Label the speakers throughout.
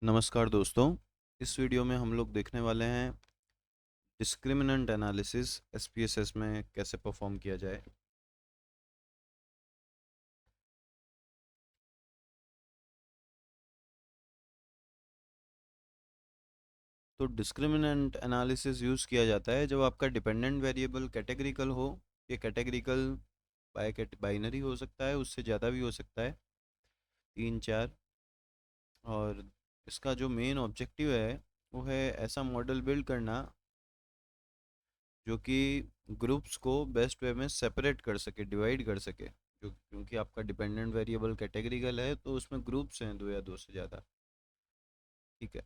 Speaker 1: नमस्कार दोस्तों। इस वीडियो में हम लोग देखने वाले हैं डिस्क्रिमिनेंट एनालिसिस एसपीएसएस में कैसे परफॉर्म किया जाए। तो डिस्क्रिमिनेंट एनालिसिस यूज़ किया जाता है जब आपका डिपेंडेंट वेरिएबल कैटेगरिकल हो। ये कैटेगरिकल बाइनरी हो सकता है, उससे ज़्यादा भी हो सकता है, 3 4। और इसका जो मेन ऑब्जेक्टिव है वो है ऐसा मॉडल बिल्ड करना जो कि ग्रुप्स को बेस्ट वे में सेपरेट कर सके, डिवाइड कर सके। जो क्योंकि आपका डिपेंडेंट वेरिएबल कैटेगरिकल है तो उसमें ग्रुप्स हैं दो या दो से ज़्यादा। ठीक है।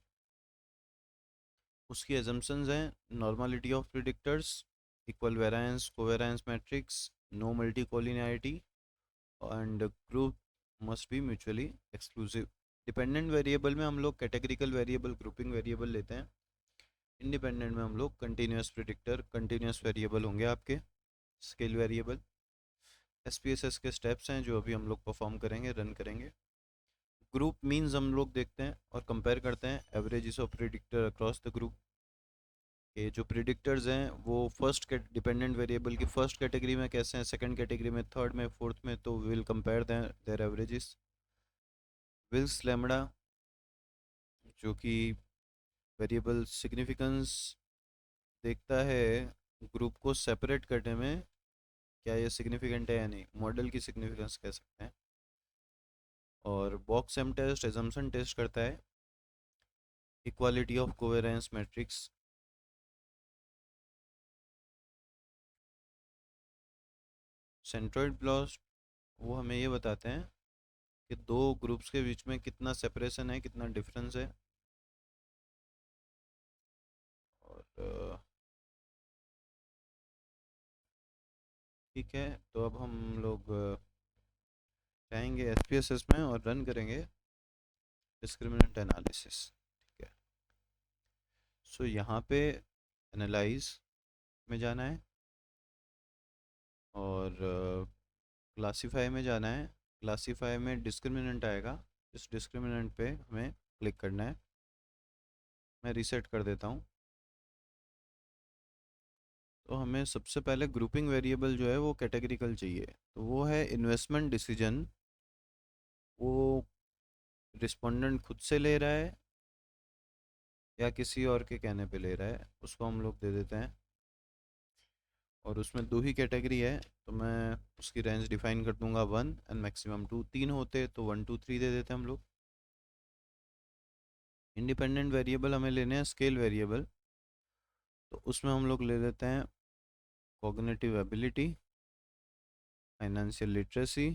Speaker 1: उसकी एजम्पशंस हैं normality of predictors, equal variance covariance matrix, no multi collinearity and group must be mutually exclusive. Dependent variable में हम लोग कैटेगरिकल वेरिएबल ग्रुपिंग वेरिएबल लेते हैं। इंडिपेंडेंट में हम लोग कंटिन्यूस प्रिडिक्टर कंटिन्यूस वेरिएबल होंगे आपके, स्केल वेरिएबल। एसपीएसएस के स्टेप्स हैं जो अभी हम लोग परफॉर्म करेंगे, रन करेंगे। ग्रुप मीन्स हम लोग देखते हैं और कंपेयर करते हैं averages of predictor across the group. के जो प्रिडिक्टर्स हैं वो फर्स्ट डिपेंडेंट वेरिएबल की फर्स्ट कैटेगरी में कैसे हैं, सेकंड कैटेगरी में, थर्ड में, फोर्थ में, तो will compare their averages. Wilks lambda जो कि वेरिएबल सिग्निफिकेंस देखता है ग्रुप को सेपरेट करने में, क्या ये सिग्निफिकेंट है या नहीं, मॉडल की सिग्निफिकेंस कह सकते हैं। और box M test assumption test करता है equality of covariance matrix. Centroid plot वो हमें ये बताते हैं कि दो ग्रुप्स के बीच में कितना सेपरेशन है, कितना डिफरेंस है। और ठीक है, तो अब हम लोग जाएंगे एसपीएसएस में और रन करेंगे डिस्क्रिमिनेंट एनालिसिस। ठीक है। सो यहाँ पे एनालाइज में जाना है और क्लासीफाई में जाना है। क्लासीफाई में डिस्क्रिमिनेंट आएगा, इस डिस्क्रिमिनेंट पे हमें क्लिक करना है। मैं रीसेट कर देता हूँ। तो हमें सबसे पहले ग्रुपिंग वेरिएबल जो है वो कैटेगरिकल चाहिए, तो वो है इन्वेस्टमेंट डिसीजन। वो रिस्पोंडेंट खुद से ले रहा है या किसी और के कहने पे ले रहा है, उसको हम लोग दे देते हैं। और उसमें दो ही कैटेगरी है तो मैं उसकी रेंज डिफाइन कर दूंगा 1 एंड मैक्सिमम 2। तीन होते तो 1 2 3 दे देते हम लोग। इंडिपेंडेंट वेरिएबल हमें लेने हैं स्केल वेरिएबल, तो उसमें हम लोग ले लेते हैं cognitive ability, financial literacy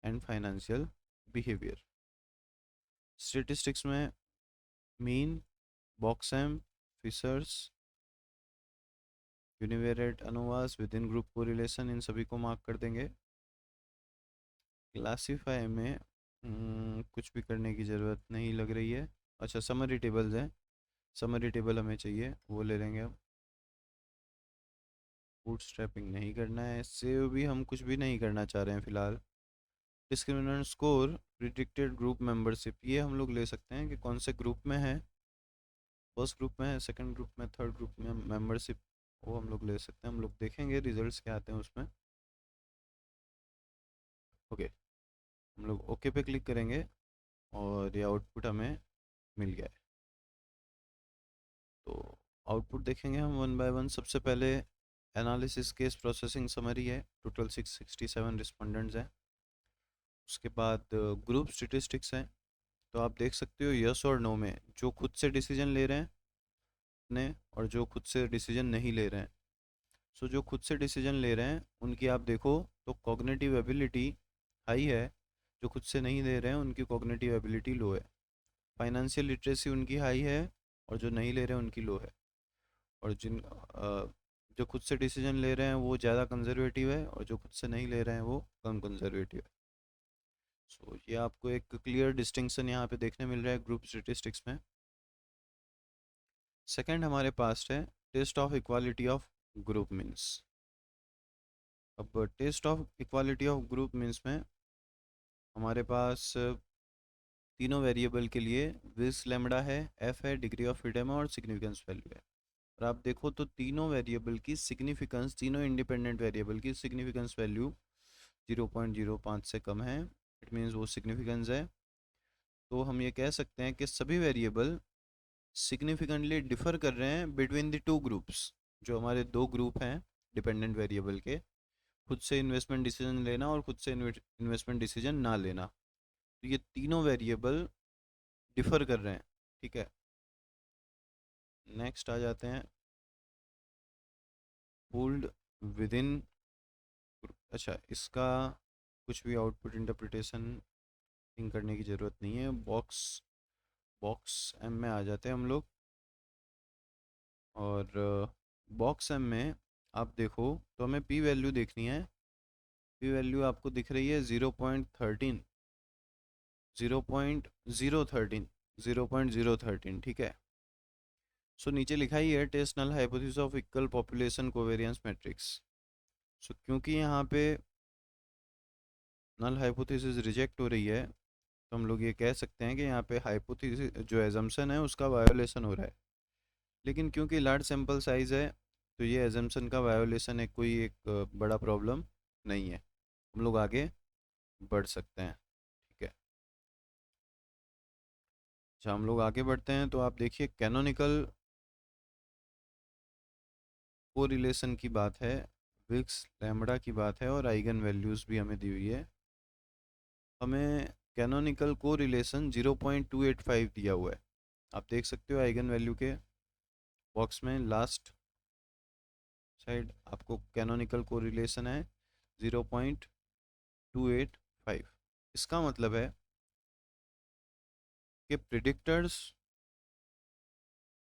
Speaker 1: and financial behaviour. Statistics में mean, Box M, Fisher's, univariate ANOVAs, within group correlation, इन सभी को मार्क कर देंगे। क्लासीफाई में कुछ भी करने की ज़रूरत नहीं लग रही है। अच्छा, समरी टेबल्स हैं, समरी टेबल हमें चाहिए, वो ले लेंगे अब। बूटस्ट्रैपिंग नहीं करना है, सेव भी हम कुछ भी नहीं करना चाह रहे हैं फ़िलहाल। Discriminant score, predicted group membership, ये हम लोग ले सकते हैं कि कौन से ग्रुप में है, फर्स्ट ग्रुप में है, सेकंड ग्रुप में, थर्ड ग्रुप में मेंबरशिप, वो हम लोग ले सकते हैं। हम लोग देखेंगे रिजल्ट्स क्या आते हैं उसमें। ओके, हम लोग ओके पे क्लिक करेंगे और ये आउटपुट हमें मिल गया है। तो आउटपुट देखेंगे हम वन बाय वन। सबसे पहले एनालिसिस केस प्रोसेसिंग समरी है, टोटल 667 रिस्पोंडेंट्स हैं। उसके बाद ग्रुप स्टेटिस्टिक्स हैं। तो आप देख सकते हो यस और नो में जो खुद से डिसीजन ले रहे हैं ने और जो खुद से डिसीजन नहीं ले रहे हैं। सो जो खुद से डिसीजन ले रहे हैं उनकी आप देखो तो कॉग्निटिव एबिलिटी हाई है, जो खुद से नहीं ले रहे हैं उनकी कॉग्निटिव एबिलिटी लो है। फाइनेंशियल लिटरेसी उनकी हाई है और जो नहीं ले रहे हैं उनकी लो है। और जो खुद से डिसीजन ले रहे हैं वो ज़्यादा कंजर्वेटिव है और जो खुद से नहीं ले रहे हैं वो कम कंजर्वेटिव है। सो ये आपको एक क्लियर डिस्टिंक्शन यहाँ पे देखने मिल रहा है ग्रुप स्टेटिस्टिक्स में। सेकंड हमारे पास है test of equality of group means. अब test of equality of group means में हमारे पास तीनों वेरिएबल के लिए विस लेमड़ा है, एफ है, डिग्री ऑफ फ्रीडम है और सिग्निफिकेंस वैल्यू है। और आप देखो तो तीनों वेरिएबल की सिग्निफिकेंस, तीनों इंडिपेंडेंट वेरिएबल की सिग्निफिकेंस वैल्यू 0.05 से कम है, इट मीन्स वो सिग्निफिकेंस है। तो हम ये कह सकते हैं कि सभी वेरिएबल सिग्निफिकेंटली डिफर कर रहे हैं बिटवीन द टू ग्रुप्स। जो हमारे दो ग्रुप हैं डिपेंडेंट वेरिएबल के, खुद से इन्वेस्टमेंट डिसीजन लेना और खुद से इन्वेस्टमेंट डिसीजन ना लेना, तो ये तीनों वेरिएबल डिफर कर रहे हैं। ठीक है, नेक्स्ट आ जाते हैं होल्ड विद इन। अच्छा, इसका कुछ भी आउटपुट इंटरप्रिटेशन करने की ज़रूरत नहीं है। बॉक्स बॉक्स एम में आ जाते हैं हम लोग। और बॉक्स एम में आप देखो तो हमें पी वैल्यू देखनी है। पी वैल्यू आपको दिख रही है 0.13, 0.013, 0.013। ठीक है, सो नीचे लिखा ही है test null hypothesis of equal population covariance matrix. So क्योंकि यहाँ पे नल हाइपोथेसिस रिजेक्ट हो रही है, तो हम लोग ये कह सकते हैं कि यहाँ पे हाइपोथेसिस जो एजम्पशन है उसका वायोलेशन हो रहा है। लेकिन क्योंकि लार्ज सैंपल साइज है, तो ये एजम्पशन का वायोलेशन है, कोई एक बड़ा प्रॉब्लम नहीं है। हम लोग आगे बढ़ सकते हैं। ठीक है, अच्छा हम लोग आगे बढ़ते हैं तो आप देखिए कैनोनिकल को रिलेशन की बात है, विक्स लैम्बडा की बात है और आइगन वैल्यूज़ भी हमें दी हुई है। हमें कैनोनिकल को रिलेशन 0.285 दिया हुआ है। आप देख सकते हो आइगन वैल्यू के बॉक्स में लास्ट साइड आपको कैनोनिकल को रिलेशन है 0.285। इसका मतलब है कि प्रिडिक्टर्स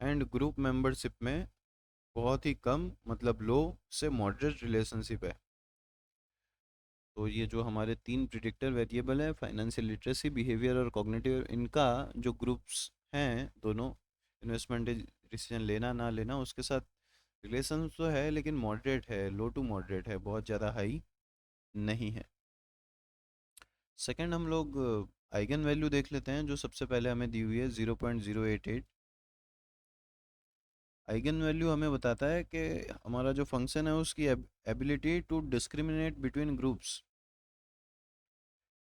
Speaker 1: एंड ग्रुप मेंबरशिप में बहुत ही कम, मतलब लो से मॉडरेट रिलेशनशिप है। तो ये जो हमारे तीन प्रिडिक्टर वेरिएबल है, फाइनेंशियल लिटरेसी, बिहेवियर और कॉग्निटिव, इनका जो ग्रुप्स हैं दोनों, इन्वेस्टमेंट डिसीजन लेना ना लेना, उसके साथ रिलेशन तो है लेकिन मॉडरेट है, लो टू मॉडरेट है, बहुत ज़्यादा हाई नहीं है। सेकंड हम लोग आइगन वैल्यू देख लेते हैं, जो सबसे पहले हमें दी हुई है 0.088। आइगन वैल्यू हमें बताता है कि हमारा जो फंक्शन है उसकी ability to discriminate between groups,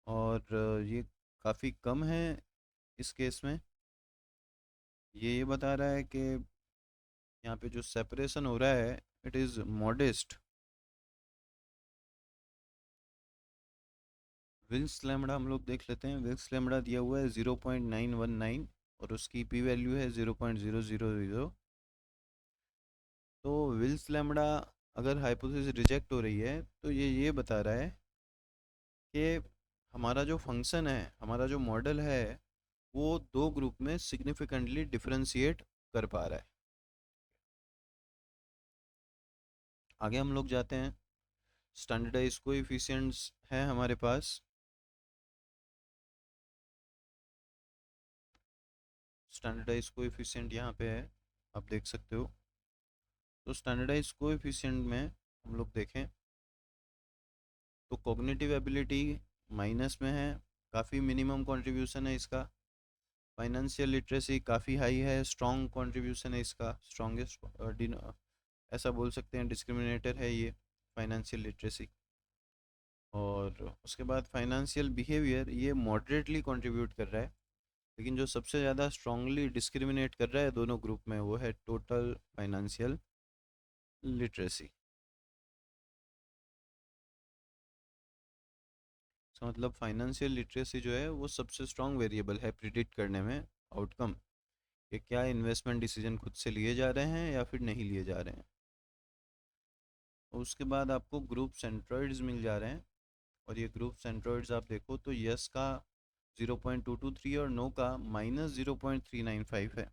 Speaker 1: और ये काफ़ी कम है इस केस में। ये बता रहा है कि यहाँ पे जो सेपरेशन हो रहा है it is modest. Wilks lambda हम लोग देख लेते हैं। विल्स लैम्बडा दिया हुआ है 0.919 और उसकी पी वैल्यू है 0.000। तो विल्स लैम्बडा अगर हाइपोथेसिस रिजेक्ट हो रही है तो ये बता रहा है कि हमारा जो फंक्शन है, हमारा जो मॉडल है, वो दो ग्रुप में सिग्निफिकेंटली डिफरेंशिएट कर पा रहा है। आगे हम लोग जाते हैं, स्टैंडर्डाइज कोएफिशिएंट्स हैं हमारे पास। स्टैंडर्डाइज कोएफिशिएंट यहाँ पे है, आप देख सकते हो। तो स्टैंडर्डाइज कोएफिशिएंट में हम लोग देखें तो कॉग्निटिव एबिलिटी माइनस में है, काफ़ी मिनिमम कंट्रीब्यूशन है इसका। फाइनेंशियल लिटरेसी काफ़ी हाई है, स्ट्रॉन्ग कंट्रीब्यूशन है इसका, स्ट्रॉन्गेस्ट ऐसा बोल सकते हैं, डिस्क्रिमिनेटर है ये फाइनेंशियल लिटरेसी। और उसके बाद फाइनेंशियल बिहेवियर ये मॉडरेटली कंट्रीब्यूट कर रहा है, लेकिन जो सबसे ज़्यादा स्ट्रांगली डिस्क्रिमिनेट कर रहा है दोनों ग्रुप में वो है टोटल फाइनेंशियल लिटरेसी। इसका मतलब फाइनेंशियल लिटरेसी जो है वो सबसे स्ट्रांग वेरिएबल है प्रिडिक्ट करने में आउटकम, कि क्या इन्वेस्टमेंट डिसीजन खुद से लिए जा रहे हैं या फिर नहीं लिए जा रहे हैं। और उसके बाद आपको ग्रुप सेंट्रॉइड्स मिल जा रहे हैं, और ये ग्रुप सेंट्रॉइड्स आप देखो तो यस का 0.223 और नो का -0.395 है।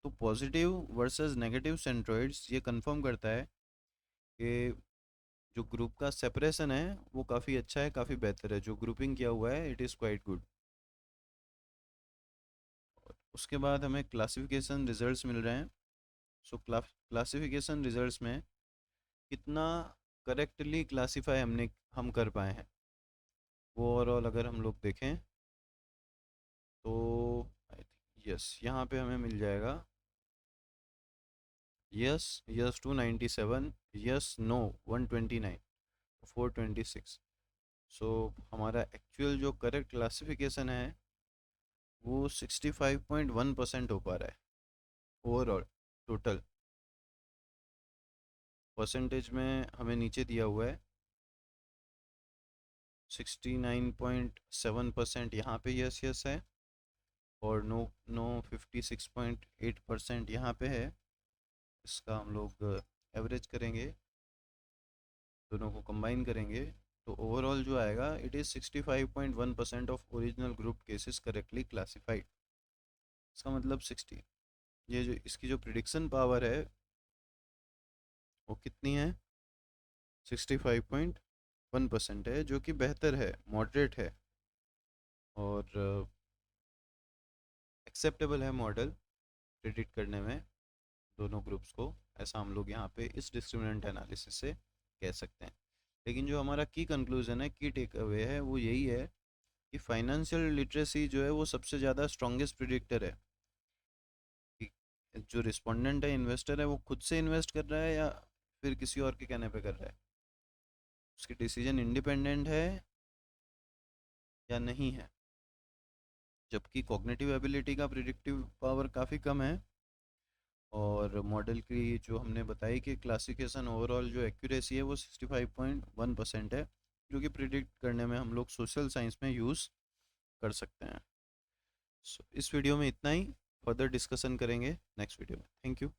Speaker 1: तो पॉजिटिव वर्सेस नेगेटिव सेंट्रॉइड्स ये कंफर्म करता है कि जो ग्रुप का सेपरेशन है वो काफ़ी अच्छा है, काफ़ी बेहतर है, जो ग्रुपिंग किया हुआ है इट इज़ क्वाइट गुड। उसके बाद हमें क्लासिफिकेशन रिजल्ट्स मिल रहे हैं। सो क्लासिफिकेशन रिजल्ट्स में कितना करेक्टली क्लासीफाई हम कर पाए हैं, वो ओवरऑल अगर हम लोग देखें यस, यहाँ पे हमें मिल जाएगा यस, यस 297, यस नो 129, 426। सो हमारा एक्चुअल जो करेक्ट क्लासिफिकेशन है वो 65.1% हो पा रहा है ओवरऑल। टोटल परसेंटेज में हमें नीचे दिया हुआ है 69.7% यहाँ पे यस यस है, और नो नो 56.8% यहाँ पे है। इसका हम लोग एवरेज करेंगे, दोनों को कंबाइन करेंगे, तो ओवरऑल जो आएगा it is 65.1% of original group cases correctly classified. इसका मतलब 60, ये जो इसकी जो प्रिडिक्शन पावर है वो कितनी है, 65.1% है, जो कि बेहतर है, मॉडरेट है, और एक्सेप्टेबल है मॉडल प्रिडिक्ट करने में दोनों ग्रुप्स को। ऐसा हम लोग यहाँ पे इस डिस्क्रिमिनेंट एनालिसिस से कह सकते हैं। लेकिन जो हमारा की कंक्लूजन है, की टेक अवे है, वो यही है कि फाइनेंशियल लिटरेसी जो है वो सबसे ज़्यादा स्ट्रॉन्गेस्ट प्रिडिक्टर है कि जो रिस्पोंडेंट है, इन्वेस्टर है, वो खुद से इन्वेस्ट कर रहा है या फिर किसी और के कहने पे कर रहा है, उसकी डिसीजन इंडिपेंडेंट है या नहीं है। जबकि कॉग्निटिव एबिलिटी का प्रिडिक्टिव पावर काफ़ी कम है, और मॉडल की जो हमने बताई कि क्लासिफिकेशन ओवरऑल जो एक्यूरेसी है वो 65.1% है, जो कि प्रिडिक्ट करने में हम लोग सोशल साइंस में यूज़ कर सकते हैं। इस वीडियो में इतना ही, फर्दर डिस्कशन करेंगे नेक्स्ट वीडियो में। Thank you.